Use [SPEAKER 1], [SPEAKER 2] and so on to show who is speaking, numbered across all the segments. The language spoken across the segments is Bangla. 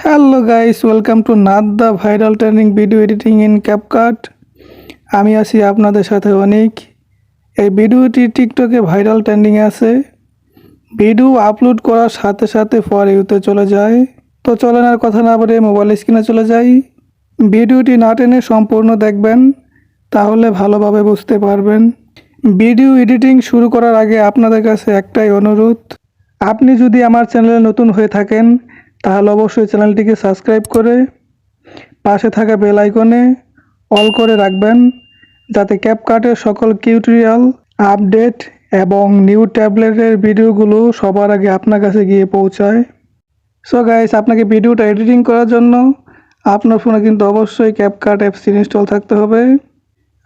[SPEAKER 1] Hello guys, welcome to Nath the viral training video editing in CapCut. আমি আছি আপনাদের সাথে অনিক। এই ভিডিওটি টিকটকে ভাইরাল ট্রেন্ডিংয়ে আছে। ভিডিও আপলোড করার সাথে সাথে ফর ইউতে চলে যায়। তো চলেন আর কথা না বলে মোবাইল স্ক্রিনে চলে যাই। ভিডিওটি না টেনে সম্পূর্ণ দেখবেন, তাহলে ভালোভাবে বুঝতে পারবেন। ভিডিও এডিটিং শুরু করার আগে আপনাদের কাছে একটাই অনুরোধ, আপনি যদি আমার চ্যানেলে নতুন হয়ে থাকেন তাহলে অবশ্যই চ্যানেলটিকে সাবস্ক্রাইব করে পাশে থাকা বেল আইকনে অল করে রাখবেন, যাতে ক্যাপকাটের সকল টিউটোরিয়াল, আপডেট এবং নিউ ট্যাবলেটের ভিডিওগুলো সবার আগে আপনার কাছে গিয়ে পৌঁছায়। সো গাইস, আপনাকে ভিডিওটা এডিটিং করার জন্য আপনার ফোনে কিন্তু অবশ্যই ক্যাপকাট অ্যাপস ইনস্টল থাকতে হবে।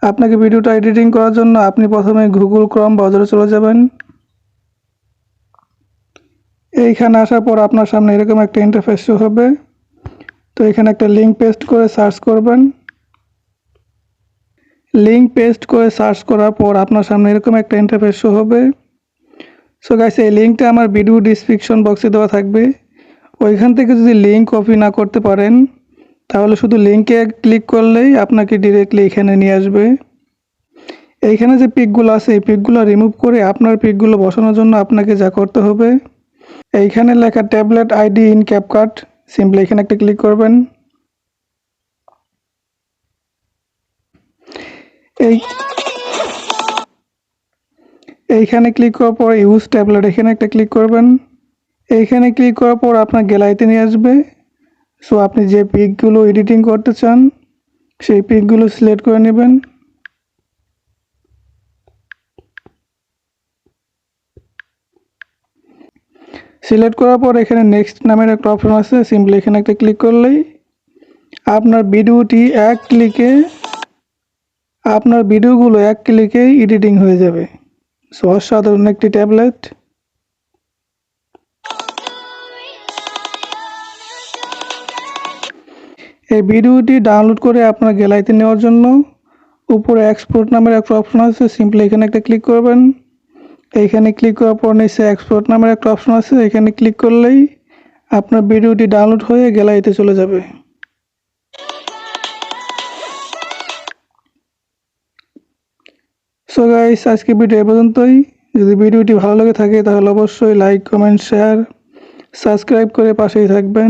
[SPEAKER 1] আপনাকে ভিডিওটা এডিটিং করার জন্য আপনি প্রথমে গুগল ক্রোম ব্রাউজারে চলে যাবেন। এইখানে আসার পর আপনার সামনে এরকম একটা ইন্টারফেস শো হবে। তো এখানে একটা লিঙ্ক পেস্ট করে সার্চ করবেন। লিঙ্ক পেস্ট করে সার্চ করার পর আপনার সামনে এরকম একটা ইন্টারফেস শো হবে। সো গাইস, এই লিঙ্কটা আমার ভিডিও ডিসক্রিপশন বক্সে দেওয়া থাকবে। ওইখান থেকে যদি লিঙ্ক কপি না করতে পারেন তাহলে শুধু লিঙ্কে ক্লিক করলেই আপনাকে ডিরেক্টলি এখানে নিয়ে আসবে। এইখানে যে পিকগুলো আছে এই পিকগুলো রিমুভ করে আপনার পিকগুলো বসানোর জন্য আপনাকে যা করতে হবে, এইখানে লেখা tablet ID in CapCut, simply এখানে একটা ক্লিক করবেন। এইখানে ক্লিক করার পর ইউজ ট্যাবলেট এখানে একটা ক্লিক করবেন। এইখানে ক্লিক করার পর আপনার গ্যালারিতে নিয়ে আসবে। সো আপনি যে পিকগুলো এডিটিং করতে চান সেই পিকগুলো সিলেক্ট করে নেবেন। সিলেক্ট করার পর এখানে নেক্সট নামের একটা অপশন আছে, সিম্পলি এখানে একটা ক্লিক করলেই আপনার ভিডিওগুলো এক ক্লিকে এডিটিং হয়ে যাবে। সো অসাধারণ একটি ট্যাবলেট। এই ভিডিওটি ডাউনলোড করে আপনার গ্যালারিতে নেওয়ার জন্য উপরে এক্সপোর্ট নামের একটা অপশন আছে, সিম্পলি এখানে একটা ক্লিক করবেন। এইখানে ক্লিক করার পর নিচে এক্সপোর্ট নামের একটা অপশন আছে, এখানে ক্লিক করলেই আপনার ভিডিওটি ডাউনলোড হয়ে গ্যালারিতে চলে যাবে। সো গাইস, আজকে ভিডিও এ পর্যন্তই। যদি ভিডিওটি ভালো লেগে থাকে তাহলে অবশ্যই লাইক, কমেন্ট, শেয়ার, সাবস্ক্রাইব করে পাশেই থাকবেন।